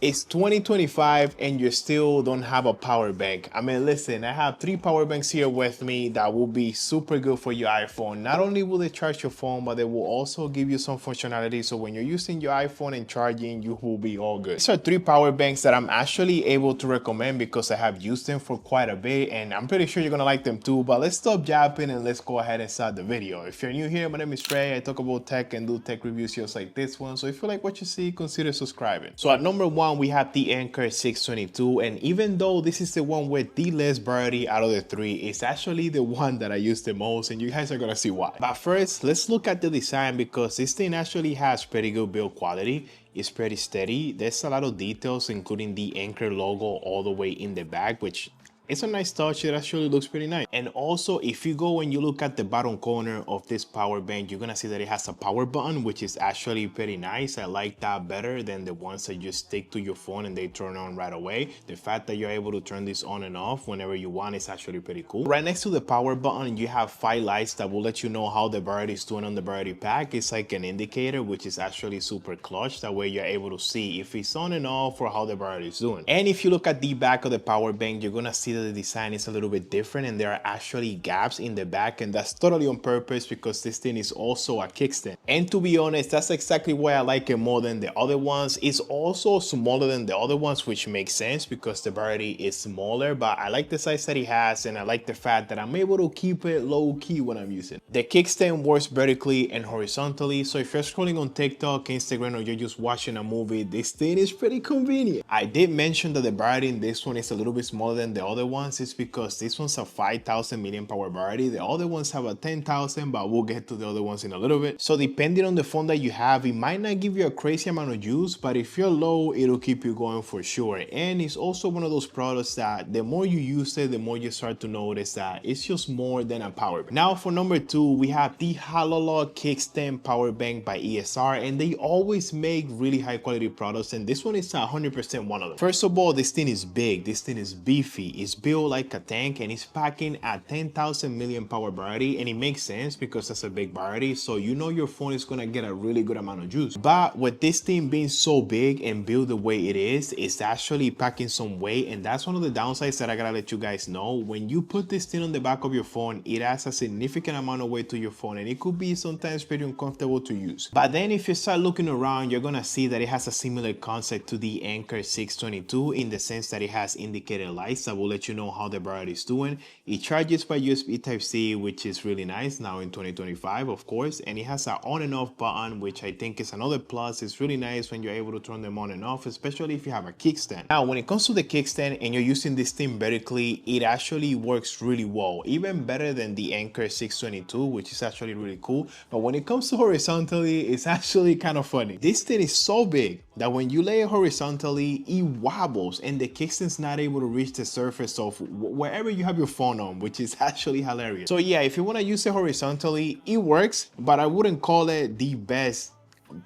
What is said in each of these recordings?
It's 2025 and you still don't have a power bank. I mean, listen, I have 3 power banks here with me that will be super good for your iPhone. Not only will they charge your phone, but they will also give you some functionality. So when you're using your iPhone and charging, you will be all good. These are 3 power banks that I'm actually able to recommend because I have used them for quite a bit and I'm pretty sure you're gonna like them too. But let's stop yapping and let's go ahead and start the video. If you're new here, my name is Trey. I talk about tech and do tech reviews just like this one. So if you like what you see, consider subscribing. So at number 1, we have the Anker 622, and even though this is the one with the less variety out of the 3, it's actually the one that I use the most, and you guys are gonna see why. But first, let's look at the design because this thing actually has pretty good build quality. It's pretty steady. There's a lot of details, including the Anker logo all the way in the back, which it's a nice touch. It actually looks pretty nice. And also, if you go and you look at the bottom corner of this power bank, you're gonna see that it has a power button, which is actually pretty nice. I like that better than the ones that just stick to your phone and they turn on right away. The fact that you're able to turn this on and off whenever you want is actually pretty cool. Right next to the power button, you have 5 lights that will let you know how the battery is doing on the battery pack. It's like an indicator, which is actually super clutch. That way you're able to see if it's on and off or how the battery is doing. And if you look at the back of the power bank, you're gonna see that the design is a little bit different and there are actually gaps in the back, and that's totally on purpose because this thing is also a kickstand. And to be honest, that's exactly why I like it more than the other ones. It's also smaller than the other ones, which makes sense because the battery is smaller, but I like the size that it has and I like the fact that I'm able to keep it low key when I'm using it. The kickstand works vertically and horizontally, so if you're scrolling on TikTok, Instagram, or you're just watching a movie, this thing is pretty convenient. I did mention that the battery in this one is a little bit smaller than the other ones. It's because this one's a 5,000 milliamp hour battery. The other ones have a 10,000, but we'll get to the other ones in a little bit. So depending on the phone that you have, it might not give you a crazy amount of use, but if you're low, it'll keep you going for sure. And it's also one of those products that the more you use it, the more you start to notice that it's just more than a power bank. Now for number 2, we have the harlock kickstand power bank by ESR, and they always make really high quality products, and this one is 100% one of them. First of all, this thing is big, this thing is beefy, it's built like a tank, and it's packing a 10,000 milliamp hour battery, and it makes sense because that's a big battery, so you know your phone is gonna get a really good amount of juice. But with this thing being so big and built the way it is, it's actually packing some weight, and that's one of the downsides that I gotta let you guys know. When you put this thing on the back of your phone, it adds a significant amount of weight to your phone, and it could be sometimes pretty uncomfortable to use. But then if you start looking around, you're gonna see that it has a similar concept to the Anker 622 in the sense that it has indicator lights that will let you know how the battery is doing. It charges by USB Type-C, which is really nice now in 2025, of course, and it has an on and off button, which I think is another plus. It's really nice when you're able to turn them on and off, especially if you have a kickstand. Now, when it comes to the kickstand and you're using this thing vertically, it actually works really well, even better than the Anker 622, which is actually really cool. But when it comes to horizontally, it's actually kind of funny. This thing is so big that when you lay it horizontally, it wobbles and the kickstand's not able to reach the surface of wherever you have your phone on, which is actually hilarious. So yeah, if you want to use it horizontally, it works, but I wouldn't call it the best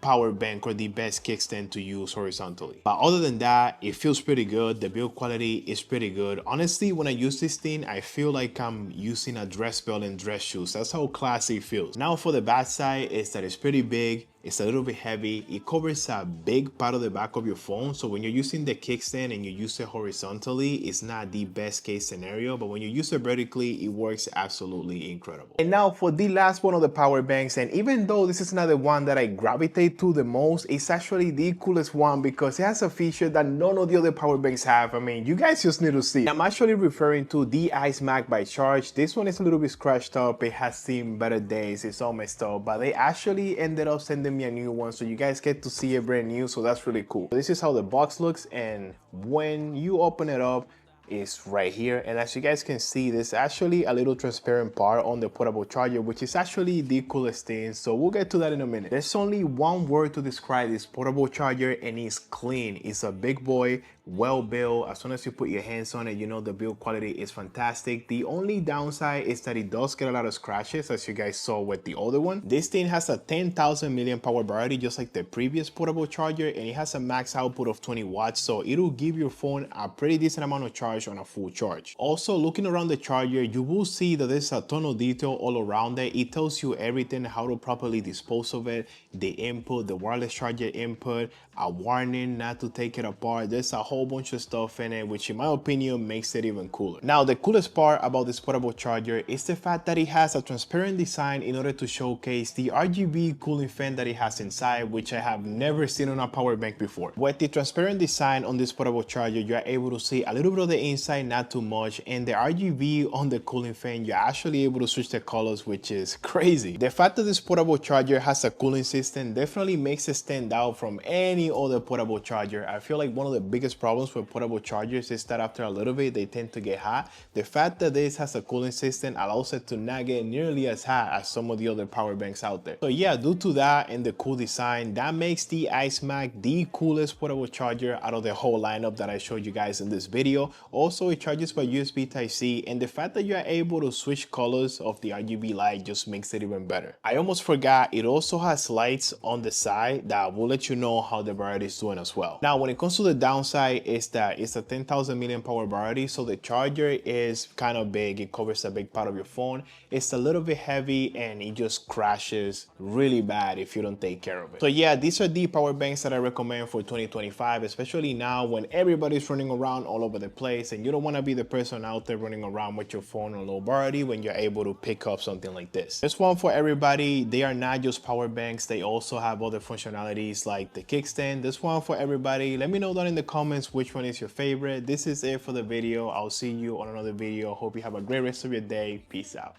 power bank or the best kickstand to use horizontally. But other than that, it feels pretty good. The build quality is pretty good. Honestly, when I use this thing, I feel like I'm using a dress belt and dress shoes. That's how classy it feels. Now for the bad side is that it's pretty big. It's a little bit heavy. It covers a big part of the back of your phone. So when you're using the kickstand and you use it horizontally, it's not the best case scenario. But when you use it vertically, it works absolutely incredible. And now for the last one of the power banks, and even though this is not the one that I gravitate to the most, it's actually the coolest one because it has a feature that none of the other power banks have. I mean, you guys just need to see. I'm actually referring to the ICEmag by Sharge. This one is a little bit scratched up. It has seen better days. It's all messed up, but they actually ended up sending me a new one, so you guys get to see it brand new, so that's really cool. This is how the box looks, and when you open it up, is right here, and as you guys can see, there's actually a little transparent part on the portable charger, which is actually the coolest thing, so we'll get to that in a minute. There's only one word to describe this portable charger, and it's clean. It's a big boy, well built. As soon as you put your hands on it, you know the build quality is fantastic. The only downside is that it does get a lot of scratches, as you guys saw with the other one. This thing has a 10,000 milliamp hour battery just like the previous portable charger, and it has a max output of 20 watts, so it'll give your phone a pretty decent amount of charge charge on a full charge. Also, looking around the charger, you will see that there's a ton of detail all around it. It tells you everything, how to properly dispose of it, the input, the wireless charger input, a warning not to take it apart. There's a whole bunch of stuff in it, which in my opinion makes it even cooler. Now, the coolest part about this portable charger is the fact that it has a transparent design in order to showcase the RGB cooling fan that it has inside, which I have never seen on a power bank before. With the transparent design on this portable charger, you are able to see a little bit of the inside, not too much, and the RGB on the cooling fan, you're actually able to switch the colors, which is crazy. The fact that this portable charger has a cooling system definitely makes it stand out from any other portable charger. I feel like one of the biggest problems with portable chargers is that after a little bit they tend to get hot. The fact that this has a cooling system allows it to not get nearly as hot as some of the other power banks out there. So yeah, due to that and the cool design, that makes the ICEmag the coolest portable charger out of the whole lineup that I showed you guys in this video. Also, it charges by USB Type-C, and the fact that you are able to switch colors of the RGB light just makes it even better. I almost forgot, it also has lights on the side that will let you know how the battery is doing as well. Now, when it comes to the downside, is that it's a 10,000 milliamp hour battery, so the charger is kind of big. It covers a big part of your phone. It's a little bit heavy and it just crashes really bad if you don't take care of it. So yeah, these are the power banks that I recommend for 2025, especially now when everybody's running around all over the place and you don't want to be the person out there running around with your phone on low battery when you're able to pick up something like this. This one for everybody. They are not just power banks, they also have other functionalities like the kickstand. This one for everybody. Let me know down in the comments which one is your favorite. This is it for the video. I'll see you on another video. Hope you have a great rest of your day. Peace out.